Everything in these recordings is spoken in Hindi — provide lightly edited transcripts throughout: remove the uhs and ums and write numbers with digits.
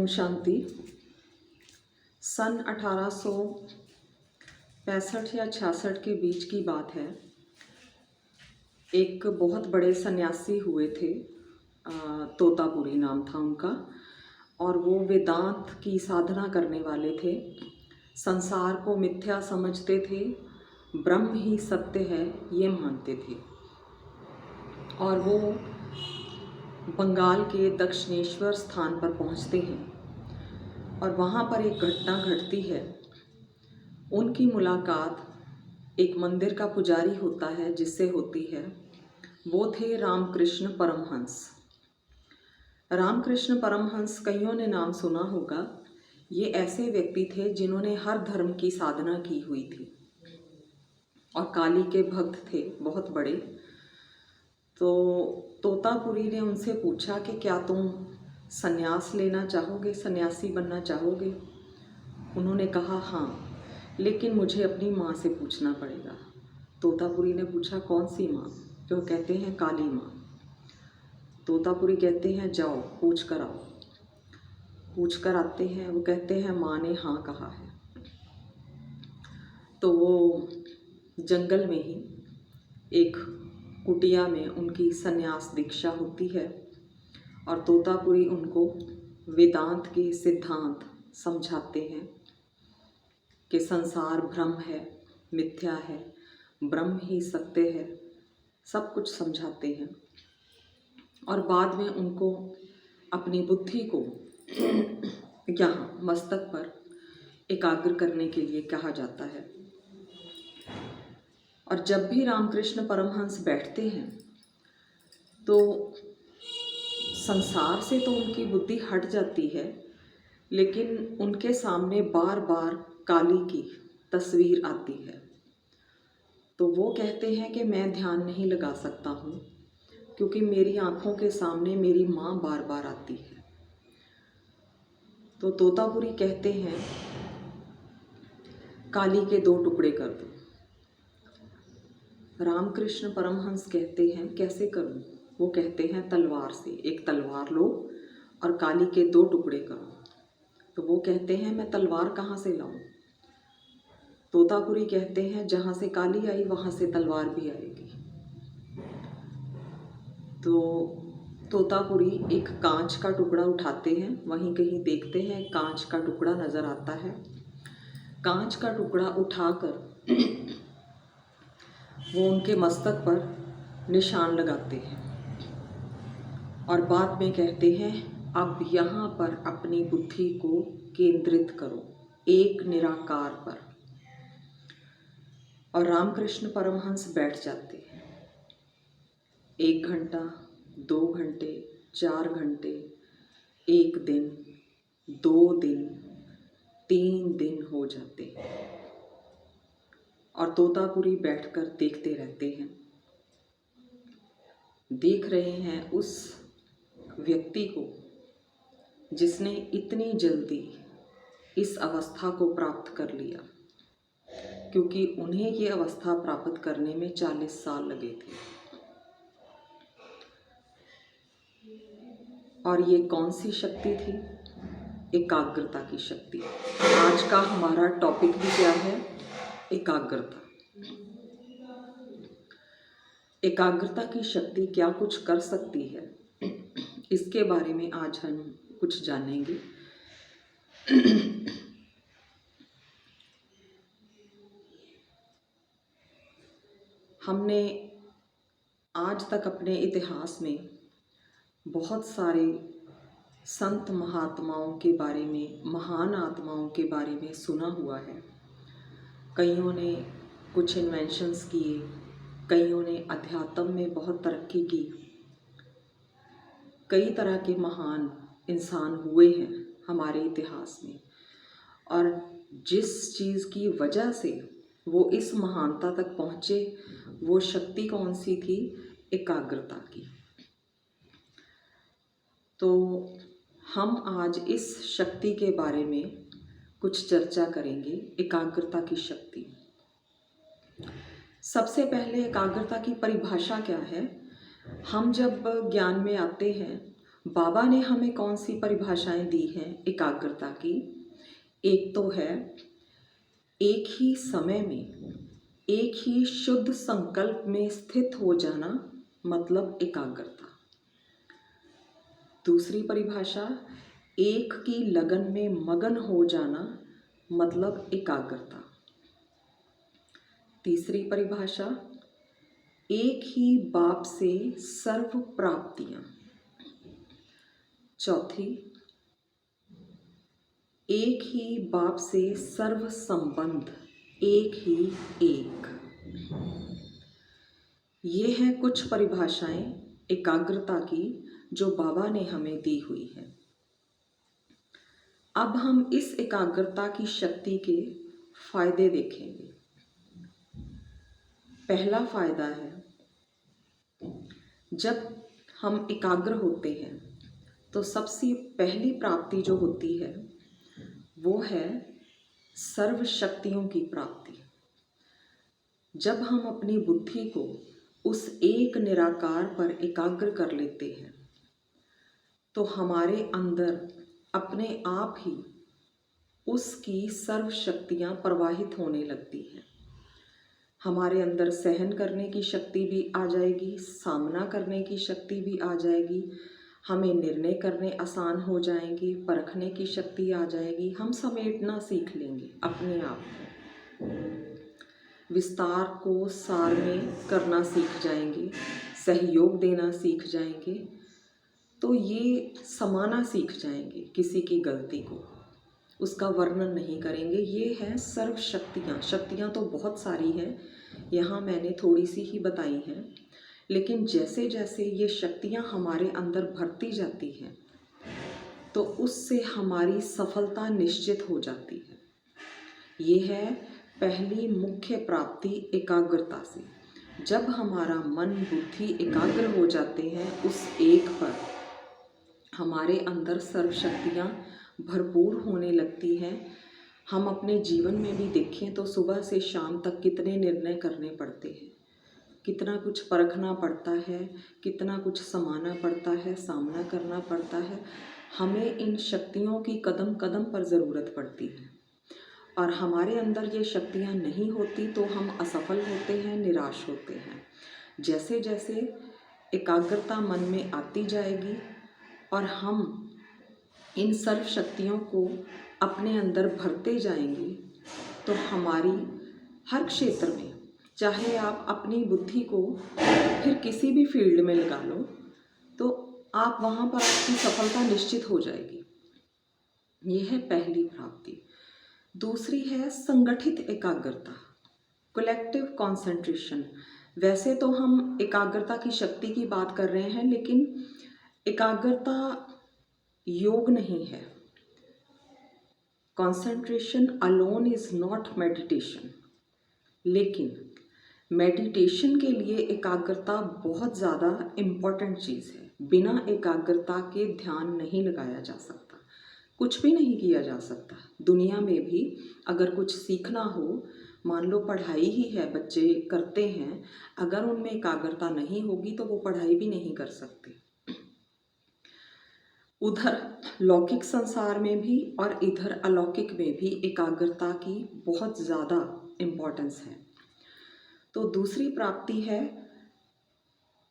शांति। सन 1865 या 66 के बीच की बात है। एक बहुत बड़े सन्यासी हुए थे, तोतापुरी नाम था उनका, और वो वेदांत की साधना करने वाले थे। संसार को मिथ्या समझते थे, ब्रह्म ही सत्य है ये मानते थे। और वो बंगाल के दक्षिणेश्वर स्थान पर पहुंचते हैं और वहाँ पर एक घटना घटती है। उनकी मुलाकात एक मंदिर का पुजारी होता है जिससे होती है। वो थे रामकृष्ण परमहंस। रामकृष्ण परमहंस कईयों ने नाम सुना होगा। ये ऐसे व्यक्ति थे जिन्होंने हर धर्म की साधना की हुई थी और काली के भक्त थे बहुत बड़े। तो तोतापुरी ने उनसे पूछा कि क्या तुम संन्यास लेना चाहोगे, सन्यासी बनना चाहोगे? उन्होंने कहा हाँ, लेकिन मुझे अपनी माँ से पूछना पड़ेगा। तोतापुरी ने पूछा कौन सी माँ? तो कहते हैं काली माँ। तोतापुरी कहते हैं जाओ पूछ कर आओ। पूछ कर आते हैं। वो कहते हैं माँ ने हाँ कहा है। तो वो जंगल में ही एक कुटिया में उनकी संन्यास दीक्षा होती है और तोतापुरी उनको वेदांत के सिद्धांत समझाते हैं कि संसार भ्रम है, मिथ्या है, ब्रह्म ही सत्य है, सब कुछ समझाते हैं। और बाद में उनको अपनी बुद्धि को यहाँ मस्तक पर एकाग्र करने के लिए कहा जाता है। और जब भी रामकृष्ण परमहंस बैठते हैं तो संसार से तो उनकी बुद्धि हट जाती है, लेकिन उनके सामने बार बार काली की तस्वीर आती है। तो वो कहते हैं कि मैं ध्यान नहीं लगा सकता हूँ क्योंकि मेरी आँखों के सामने मेरी माँ बार बार आती है। तो तोतापुरी कहते हैं काली के 2 टुकड़े कर दो। रामकृष्ण परमहंस कहते हैं कैसे करूं? वो कहते हैं तलवार से। एक तलवार लो और काली के 2 टुकड़े करो। तो वो कहते हैं मैं तलवार कहाँ से लाऊं? तोतापुरी कहते हैं जहाँ से काली आई वहाँ से तलवार भी आएगी। तो तोतापुरी एक कांच का टुकड़ा उठाते हैं, वहीं कहीं देखते हैं कांच का टुकड़ा नज़र आता है। कांच का टुकड़ा उठाकर वो उनके मस्तक पर निशान लगाते हैं और बाद में कहते हैं अब यहाँ पर अपनी बुद्धि को केंद्रित करो एक निराकार पर। और रामकृष्ण परमहंस बैठ जाते हैं। 1 घंटा, 2 घंटे, 4 घंटे, 1 दिन, 2 दिन, 3 दिन हो जाते हैं और तोतापुरी बैठकर देखते रहते हैं। देख रहे हैं उस व्यक्ति को जिसने इतनी जल्दी इस अवस्था को प्राप्त कर लिया, क्योंकि उन्हें ये अवस्था प्राप्त करने में 40 साल लगे थे। और ये कौन सी शक्ति थी? एकाग्रता की शक्ति। आज का हमारा टॉपिक भी क्या है? एकाग्रता। एकाग्रता की शक्ति क्या कुछ कर सकती है, इसके बारे में आज हम कुछ जानेंगे। हमने आज तक अपने इतिहास में बहुत सारे संत महात्माओं के बारे में, महान आत्माओं के बारे में सुना हुआ है। कईयों ने कुछ इन्वेंशंस किए, कईयों ने अध्यात्म में बहुत तरक्की की। कई तरह के महान इंसान हुए हैं हमारे इतिहास में, और जिस चीज़ की वजह से वो इस महानता तक पहुँचे वो शक्ति कौन सी थी? एकाग्रता की। तो हम आज इस शक्ति के बारे में कुछ चर्चा करेंगे। एकाग्रता की शक्ति। सबसे पहले एकाग्रता की परिभाषा क्या है? हम जब ज्ञान में आते हैं बाबा ने हमें कौन सी परिभाषाएं दी हैं एकाग्रता की? एक तो है एक ही समय में एक ही शुद्ध संकल्प में स्थित हो जाना, मतलब एकाग्रता। दूसरी परिभाषा, एक की लगन में मगन हो जाना, मतलब एकाग्रता। तीसरी परिभाषा, एक ही बाप से सर्व प्राप्तियां। चौथी, एक ही बाप से सर्व संबंध, एक ही एक। ये हैं कुछ परिभाषाएं एकाग्रता की जो बाबा ने हमें दी हुई है। अब हम इस एकाग्रता की शक्ति के फायदे देखेंगे। पहला फायदा है, जब हम एकाग्र होते हैं तो सबसे पहली प्राप्ति जो होती है वो है सर्व शक्तियों की प्राप्ति। जब हम अपनी बुद्धि को उस एक निराकार पर एकाग्र कर लेते हैं तो हमारे अंदर अपने आप ही उसकी सर्व शक्तियाँ प्रवाहित होने लगती हैं। हमारे अंदर सहन करने की शक्ति भी आ जाएगी, सामना करने की शक्ति भी आ जाएगी, हमें निर्णय करने आसान हो जाएंगे, परखने की शक्ति आ जाएगी, हम समेटना सीख लेंगे अपने आप को, विस्तार को सार में करना सीख जाएंगे, सहयोग देना सीख जाएंगे, तो ये समाना सीख जाएंगे किसी की गलती को, उसका वर्णन नहीं करेंगे। ये हैं सर्व शक्तियाँ। शक्तियाँ तो बहुत सारी हैं, यहाँ मैंने थोड़ी सी ही बताई हैं, लेकिन जैसे जैसे ये शक्तियाँ हमारे अंदर भरती जाती हैं तो उससे हमारी सफलता निश्चित हो जाती है। ये है पहली मुख्य प्राप्ति एकाग्रता से। जब हमारा मन बुद्धि एकाग्र हो जाते हैं उस एक पर, हमारे अंदर सर्व शक्तियाँ भरपूर होने लगती हैं। हम अपने जीवन में भी देखें तो सुबह से शाम तक कितने निर्णय करने पड़ते हैं, कितना कुछ परखना पड़ता है, कितना कुछ समाना पड़ता है, सामना करना पड़ता है। हमें इन शक्तियों की कदम कदम पर ज़रूरत पड़ती है और हमारे अंदर ये शक्तियाँ नहीं होती तो हम असफल होते हैं, निराश होते हैं। जैसे जैसे एकाग्रता मन में आती जाएगी और हम इन सर्व शक्तियों को अपने अंदर भरते जाएंगे तो हमारी हर क्षेत्र में, चाहे आप अपनी बुद्धि को फिर किसी भी फील्ड में लगा लो, तो आप वहाँ पर आपकी सफलता निश्चित हो जाएगी। ये है पहली प्राप्ति। दूसरी है संगठित एकाग्रता, कलेक्टिव कंसंट्रेशन। वैसे तो हम एकाग्रता की शक्ति की बात कर रहे हैं, लेकिन एकाग्रता योग नहीं है। Concentration alone is not meditation, लेकिन मेडिटेशन के लिए एकाग्रता बहुत ज़्यादा इम्पॉर्टेंट चीज़ है। बिना एकाग्रता के ध्यान नहीं लगाया जा सकता, कुछ भी नहीं किया जा सकता। दुनिया में भी अगर कुछ सीखना हो, मान लो पढ़ाई ही है, बच्चे करते हैं, अगर उनमें एकाग्रता नहीं होगी तो वो पढ़ाई भी नहीं कर सकते। उधर लौकिक संसार में भी और इधर अलौकिक में भी एकाग्रता की बहुत ज़्यादा इम्पोर्टेंस है। तो दूसरी प्राप्ति है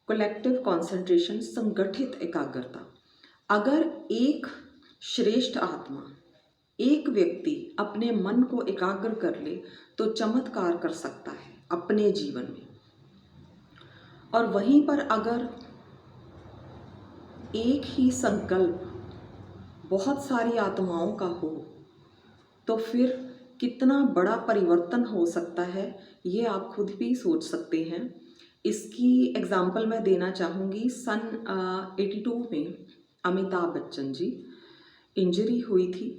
कलेक्टिव कंसंट्रेशन, संगठित एकाग्रता। अगर एक श्रेष्ठ आत्मा, एक व्यक्ति अपने मन को एकाग्र कर ले तो चमत्कार कर सकता है अपने जीवन में। और वहीं पर अगर एक ही संकल्प बहुत सारी आत्माओं का हो तो फिर कितना बड़ा परिवर्तन हो सकता है, ये आप खुद भी सोच सकते हैं। इसकी एग्जाम्पल मैं देना चाहूँगी। सन 82 में अमिताभ बच्चन जी, इंजरी हुई थी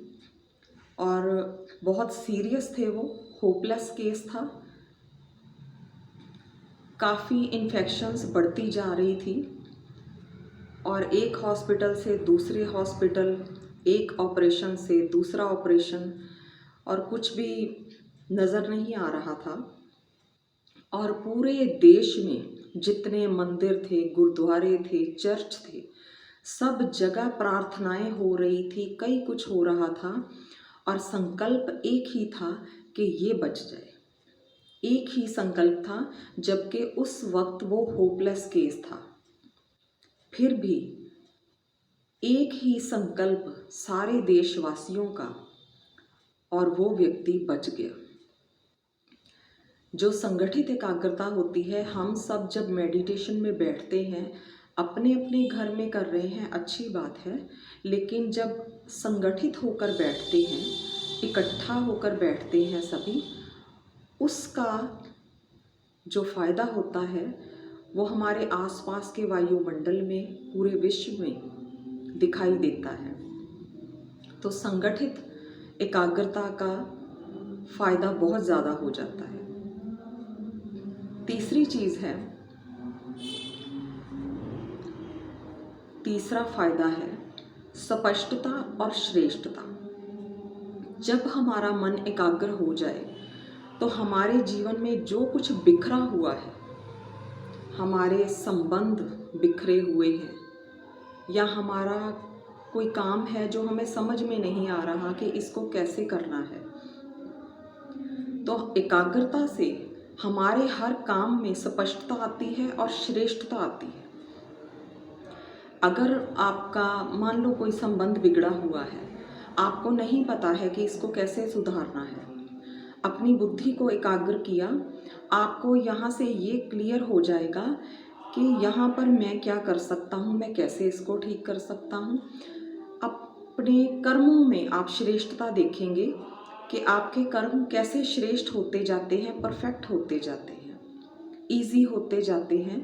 और बहुत सीरियस थे वो, होपलेस केस था, काफ़ी इन्फेक्शंस बढ़ती जा रही थी और एक हॉस्पिटल से दूसरे हॉस्पिटल, एक ऑपरेशन से दूसरा ऑपरेशन, और कुछ भी नज़र नहीं आ रहा था। और पूरे देश में जितने मंदिर थे, गुरुद्वारे थे, चर्च थे, सब जगह प्रार्थनाएं हो रही थी, कई कुछ हो रहा था और संकल्प एक ही था कि ये बच जाए। एक ही संकल्प था, जबकि उस वक्त वो होपलेस केस था। फिर भी एक ही संकल्प सारे देशवासियों का, और वो व्यक्ति बच गया। जो संगठित एकाग्रता होती है, हम सब जब मेडिटेशन में बैठते हैं, अपने अपने घर में कर रहे हैं, अच्छी बात है, लेकिन जब संगठित होकर बैठते हैं, इकट्ठा होकर बैठते हैं सभी, उसका जो फ़ायदा होता है वो हमारे आसपास के वायुमंडल में, पूरे विश्व में दिखाई देता है। तो संगठित एकाग्रता का फ़ायदा बहुत ज़्यादा हो जाता है। तीसरी चीज़ है, तीसरा फ़ायदा है स्पष्टता और श्रेष्ठता। जब हमारा मन एकाग्र हो जाए तो हमारे जीवन में जो कुछ बिखरा हुआ है, हमारे संबंध बिखरे हुए हैं, या हमारा कोई काम है जो हमें समझ में नहीं आ रहा कि इसको कैसे करना है, तो एकाग्रता से हमारे हर काम में स्पष्टता आती है और श्रेष्ठता आती है। अगर आपका मान लो कोई संबंध बिगड़ा हुआ है, आपको नहीं पता है कि इसको कैसे सुधारना है, अपनी बुद्धि को एकाग्र किया, आपको यहाँ से ये क्लियर हो जाएगा कि यहाँ पर मैं क्या कर सकता हूँ, मैं कैसे इसको ठीक कर सकता हूँ। अपने कर्मों में आप श्रेष्ठता देखेंगे कि आपके कर्म कैसे श्रेष्ठ होते जाते हैं, परफेक्ट होते जाते हैं, ईजी होते जाते हैं।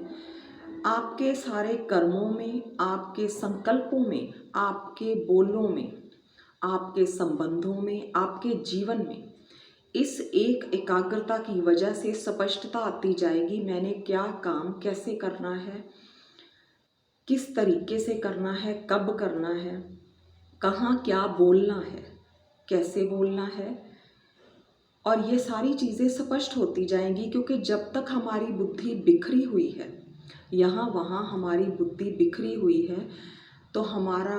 आपके सारे कर्मों में, आपके संकल्पों में, आपके बोलों में, आपके संबंधों में, आपके जीवन में इस एक एकाग्रता की वजह से स्पष्टता आती जाएगी। मैंने क्या काम कैसे करना है, किस तरीके से करना है, कब करना है, कहाँ क्या बोलना है, कैसे बोलना है, और ये सारी चीज़ें स्पष्ट होती जाएंगी। क्योंकि जब तक हमारी बुद्धि बिखरी हुई है, यहाँ वहाँ हमारी बुद्धि बिखरी हुई है, तो हमारा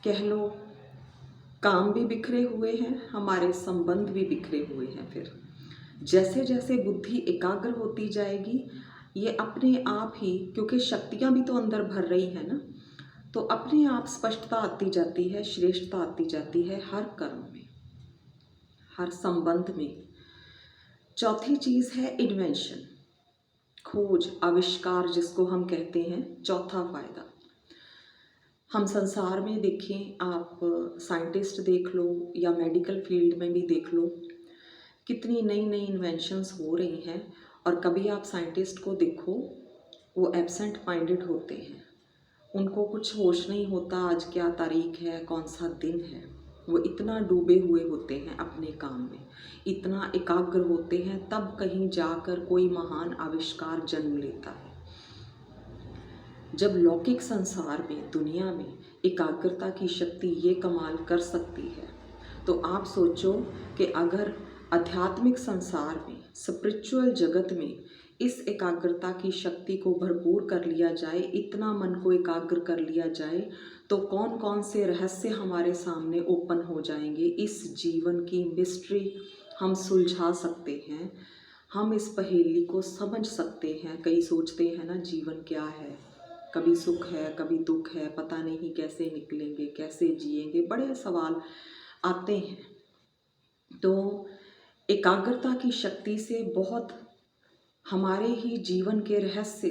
कह लो काम भी बिखरे हुए हैं, हमारे संबंध भी बिखरे हुए हैं। फिर जैसे जैसे बुद्धि एकाग्र होती जाएगी, ये अपने आप ही, क्योंकि शक्तियाँ भी तो अंदर भर रही है ना, तो अपने आप स्पष्टता आती जाती है, श्रेष्ठता आती जाती है हर कर्म में, हर संबंध में। चौथी चीज़ है इन्वेंशन, खोज, आविष्कार जिसको हम कहते हैं, चौथा फायदा। हम संसार में देखें, आप साइंटिस्ट देख लो या मेडिकल फील्ड में भी देख लो, कितनी नई नई इन्वेंशंस हो रही हैं। और कभी आप साइंटिस्ट को देखो, वो एब्सेंट माइंडेड होते हैं, उनको कुछ होश नहीं होता आज क्या तारीख है, कौन सा दिन है। वो इतना डूबे हुए होते हैं अपने काम में, इतना एकाग्र होते हैं, तब कहीं जाकर कोई महान आविष्कार जन्म लेता है। जब लौकिक संसार में, दुनिया में एकाग्रता की शक्ति ये कमाल कर सकती है, तो आप सोचो कि अगर आध्यात्मिक संसार में, स्पिरिचुअल जगत में इस एकाग्रता की शक्ति को भरपूर कर लिया जाए, इतना मन को एकाग्र कर लिया जाए, तो कौन कौन से रहस्य हमारे सामने ओपन हो जाएंगे। इस जीवन की मिस्ट्री हम सुलझा सकते हैं, हम इस पहेली को समझ सकते हैं। कई सोचते हैं ना, जीवन क्या है, कभी सुख है कभी दुख है, पता नहीं कैसे निकलेंगे, कैसे जिएंगे, बड़े सवाल आते हैं। तो एकाग्रता की शक्ति से बहुत हमारे ही जीवन के रहस्य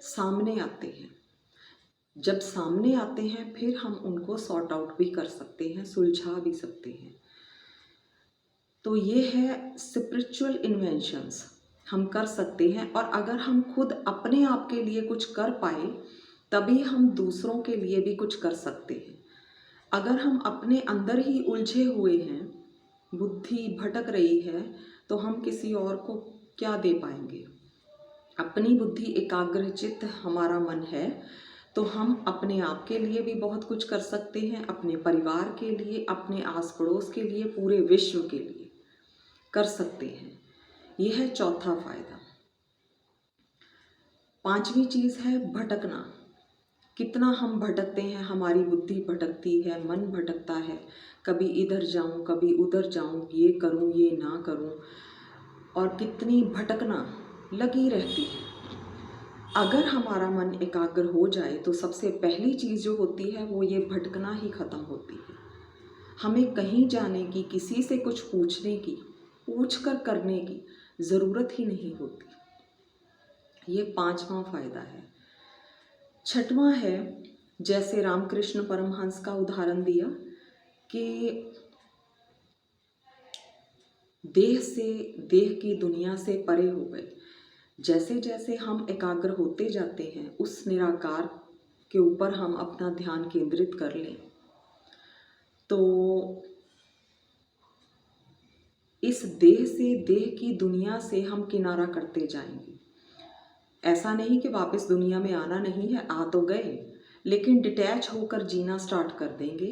सामने आते हैं। जब सामने आते हैं, फिर हम उनको सॉर्ट आउट भी कर सकते हैं, सुलझा भी सकते हैं। तो ये है स्पिरिचुअल इन्वेंशंस हम कर सकते हैं। और अगर हम खुद अपने आप के लिए कुछ कर पाए, तभी हम दूसरों के लिए भी कुछ कर सकते हैं। अगर हम अपने अंदर ही उलझे हुए हैं, बुद्धि भटक रही है, तो हम किसी और को क्या दे पाएंगे। अपनी बुद्धि एकाग्रचित्त हमारा मन है, तो हम अपने आप के लिए भी बहुत कुछ कर सकते हैं, अपने परिवार के लिए, अपने आस पड़ोस के लिए, पूरे विश्व के लिए कर सकते हैं। यह है चौथा फायदा। पांचवी चीज़ है भटकना। कितना हम भटकते हैं, हमारी बुद्धि भटकती है, मन भटकता है, कभी इधर जाऊं कभी उधर जाऊं, ये करूं ये ना करूं, और कितनी भटकना लगी रहती है। अगर हमारा मन एकाग्र हो जाए तो सबसे पहली चीज़ जो होती है वो ये भटकना ही ख़त्म होती है। हमें कहीं जाने की, किसी से कुछ पूछने की, पूछ कर करने की ज़रूरत ही नहीं होती। ये 5वां फ़ायदा है। 6वां है, जैसे रामकृष्ण परमहंस का उदाहरण दिया कि देह की दुनिया से परे हो गए। जैसे जैसे हम एकाग्र होते जाते हैं, उस निराकार के ऊपर हम अपना ध्यान केंद्रित कर लें तो इस देह की दुनिया से हम किनारा करते जाएंगे। ऐसा नहीं कि वापस दुनिया में आना नहीं है, आ तो गए, लेकिन डिटैच होकर जीना स्टार्ट कर देंगे।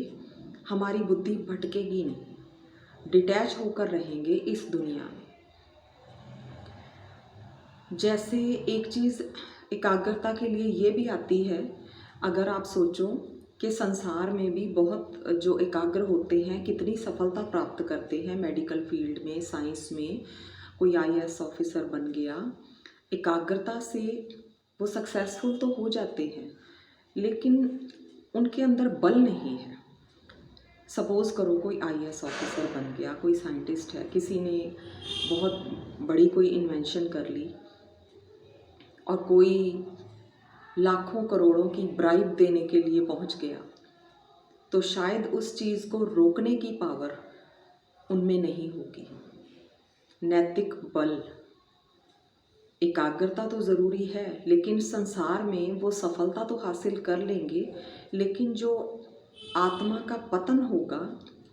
हमारी बुद्धि भटकेगी नहीं, डिटैच होकर रहेंगे इस दुनिया में। जैसे एक चीज़ एकाग्रता के लिए ये भी आती है, अगर आप सोचो कि संसार में भी बहुत जो एकाग्र होते हैं कितनी सफलता प्राप्त करते हैं, मेडिकल फील्ड में, साइंस में, कोई आईएएस ऑफिसर बन गया, एकाग्रता से वो सक्सेसफुल तो हो जाते हैं, लेकिन उनके अंदर बल नहीं है। सपोज़ करो कोई आईएएस ऑफिसर बन गया, कोई साइंटिस्ट है, किसी ने बहुत बड़ी कोई इन्वेंशन कर ली और कोई लाखों करोड़ों की ब्राइब देने के लिए पहुंच गया, तो शायद उस चीज़ को रोकने की पावर उनमें नहीं होगी। नैतिक बल, एकाग्रता तो ज़रूरी है, लेकिन संसार में वो सफलता तो हासिल कर लेंगे, लेकिन जो आत्मा का पतन होगा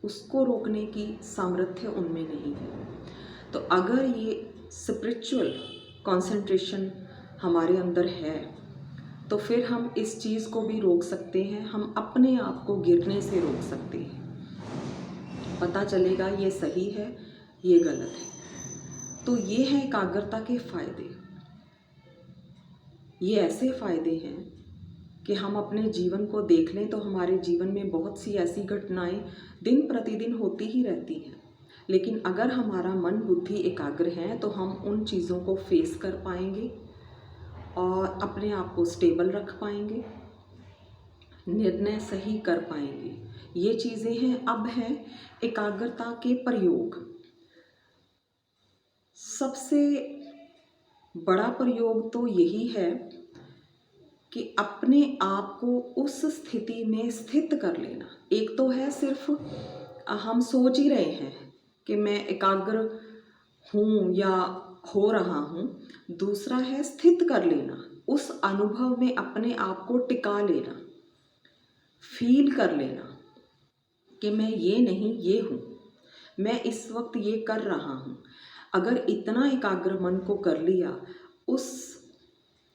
उसको रोकने की सामर्थ्य उनमें नहीं है। तो अगर ये स्पिरिचुअल कंसंट्रेशन हमारे अंदर है तो फिर हम इस चीज़ को भी रोक सकते हैं, हम अपने आप को गिरने से रोक सकते हैं। पता चलेगा ये सही है, ये गलत है। तो ये है एकाग्रता के फ़ायदे। ये ऐसे फ़ायदे हैं कि हम अपने जीवन को देख लें तो हमारे जीवन में बहुत सी ऐसी घटनाएं दिन प्रतिदिन होती ही रहती हैं, लेकिन अगर हमारा मन बुद्धि एकाग्र है तो हम उन चीज़ों को फेस कर पाएंगे और अपने आप को स्टेबल रख पाएंगे, निर्णय सही कर पाएंगे। ये चीज़ें हैं। अब है एकाग्रता के प्रयोग। सबसे बड़ा प्रयोग तो यही है कि अपने आप को उस स्थिति में स्थित कर लेना। एक तो है सिर्फ हम सोच ही रहे हैं कि मैं एकाग्र हूँ या हो रहा हूँ, दूसरा है स्थित कर लेना, उस अनुभव में अपने आप को टिका लेना, फील कर लेना कि मैं ये नहीं ये हूँ, मैं इस वक्त ये कर रहा हूँ। अगर इतना एकाग्र मन को कर लिया, उस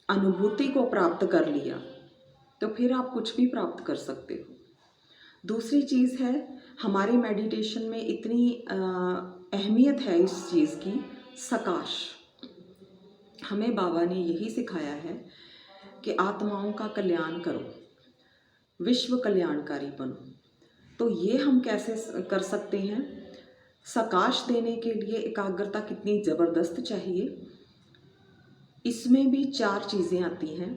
अनुभूति को प्राप्त कर लिया, तो फिर आप कुछ भी प्राप्त कर सकते हो। दूसरी चीज़ है, हमारे मेडिटेशन में इतनी अहमियत है इस चीज़ की, सकाश। हमें बाबा ने यही सिखाया है कि आत्माओं का कल्याण करो, विश्व कल्याणकारी बनो। तो ये हम कैसे कर सकते हैं? सकाश देने के लिए एकाग्रता कितनी ज़बरदस्त चाहिए। इसमें भी 4 चीज़ें आती हैं।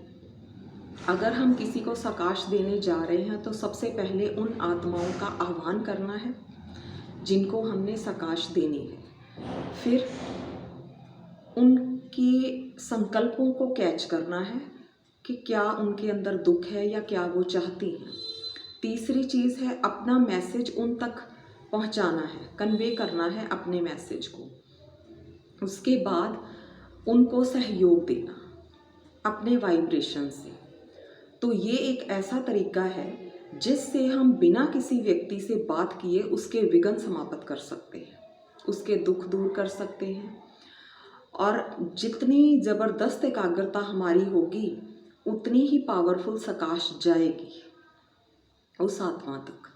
अगर हम किसी को सकाश देने जा रहे हैं तो सबसे पहले उन आत्माओं का आह्वान करना है जिनको हमने सकाश देनी है। फिर उनके संकल्पों को कैच करना है कि क्या उनके अंदर दुख है या क्या वो चाहती हैं। तीसरी चीज़ है अपना मैसेज उन तक पहुंचाना है, कन्वे करना है अपने मैसेज को। उसके बाद उनको सहयोग देना अपने वाइब्रेशन से। तो ये एक ऐसा तरीका है जिससे हम बिना किसी व्यक्ति से बात किए उसके विघ्न समाप्त कर सकते हैं, उसके दुख दूर कर सकते हैं। और जितनी ज़बरदस्त एकाग्रता हमारी होगी उतनी ही पावरफुल सकाश जाएगी उस आत्मा तक।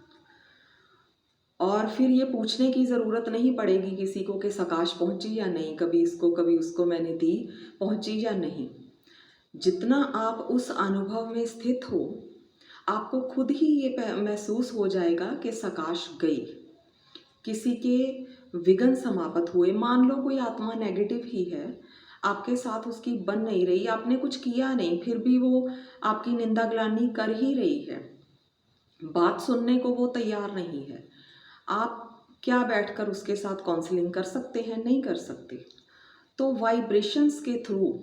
और फिर ये पूछने की ज़रूरत नहीं पड़ेगी किसी को कि सकाश पहुंची या नहीं, कभी इसको कभी उसको मैंने दी, पहुंची या नहीं। जितना आप उस अनुभव में स्थित हो आपको खुद ही ये महसूस हो जाएगा कि सकाश गई, किसी के विघ्न समाप्त हुए। मान लो कोई आत्मा नेगेटिव ही है, आपके साथ उसकी बन नहीं रही, आपने कुछ किया नहीं, फिर भी वो आपकी निंदा ग्लानि कर ही रही है, बात सुनने को वो तैयार नहीं है। आप क्या बैठकर उसके साथ काउंसलिंग कर सकते हैं? नहीं कर सकते। तो वाइब्रेशंस के थ्रू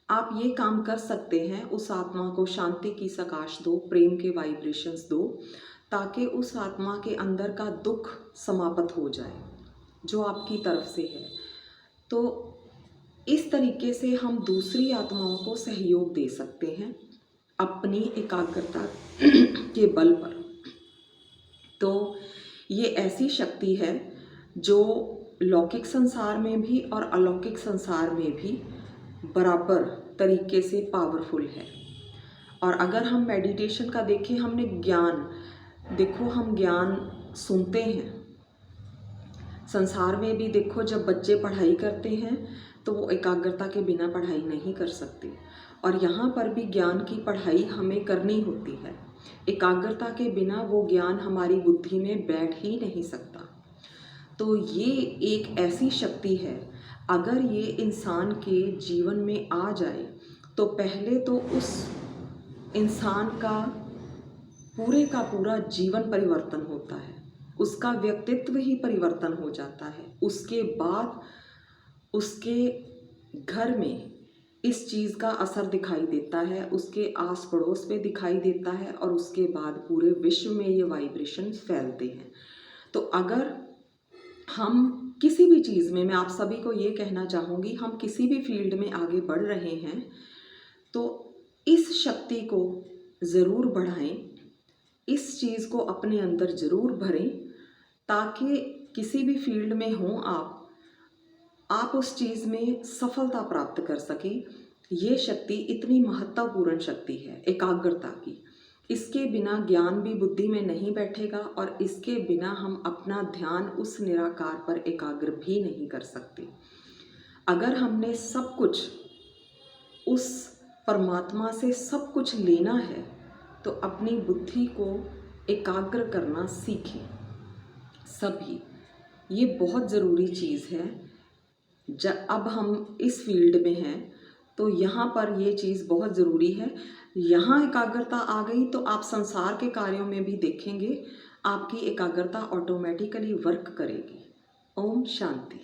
आप ये काम कर सकते हैं, उस आत्मा को शांति की सकाश दो, प्रेम के वाइब्रेशंस दो, ताकि उस आत्मा के अंदर का दुख समाप्त हो जाए जो आपकी तरफ से है। तो इस तरीके से हम दूसरी आत्माओं को सहयोग दे सकते हैं अपनी एकाग्रता के बल पर। तो ये ऐसी शक्ति है जो लौकिक संसार में भी और अलौकिक संसार में भी बराबर तरीके से पावरफुल है। और अगर हम मेडिटेशन का देखें, हमने ज्ञान, देखो हम ज्ञान सुनते हैं, संसार में भी देखो जब बच्चे पढ़ाई करते हैं तो वो एकाग्रता के बिना पढ़ाई नहीं कर सकते, और यहाँ पर भी ज्ञान की पढ़ाई हमें करनी होती है। एकाग्रता के बिना वो ज्ञान हमारी बुद्धि में बैठ ही नहीं सकता। तो ये एक ऐसी शक्ति है, अगर ये इंसान के जीवन में आ जाए तो पहले तो उस इंसान का पूरा जीवन परिवर्तन होता है, उसका व्यक्तित्व ही परिवर्तन हो जाता है। उसके बाद उसके घर में इस चीज़ का असर दिखाई देता है, उसके आस पड़ोस में दिखाई देता है, और उसके बाद पूरे विश्व में ये वाइब्रेशन फैलते हैं। तो अगर हम किसी भी चीज़ में, मैं आप सभी को ये कहना चाहूँगी, हम किसी भी फील्ड में आगे बढ़ रहे हैं तो इस शक्ति को ज़रूर बढ़ाएं, इस चीज़ को अपने अंदर ज़रूर भरें, ताकि किसी भी फील्ड में हों आप उस चीज़ में सफलता प्राप्त कर सकें। ये शक्ति इतनी महत्वपूर्ण शक्ति है एकाग्रता की। इसके बिना ज्ञान भी बुद्धि में नहीं बैठेगा, और इसके बिना हम अपना ध्यान उस निराकार पर एकाग्र भी नहीं कर सकते। अगर हमने सब कुछ उस परमात्मा से सब कुछ लेना है तो अपनी बुद्धि को एकाग्र करना सीखें सभी। ये बहुत ज़रूरी चीज़ है। जब अब हम इस फील्ड में हैं तो यहाँ पर ये चीज़ बहुत ज़रूरी है। यहाँ एकाग्रता आ गई तो आप संसार के कार्यों में भी देखेंगे आपकी एकाग्रता ऑटोमेटिकली वर्क करेगी। ओम शांति।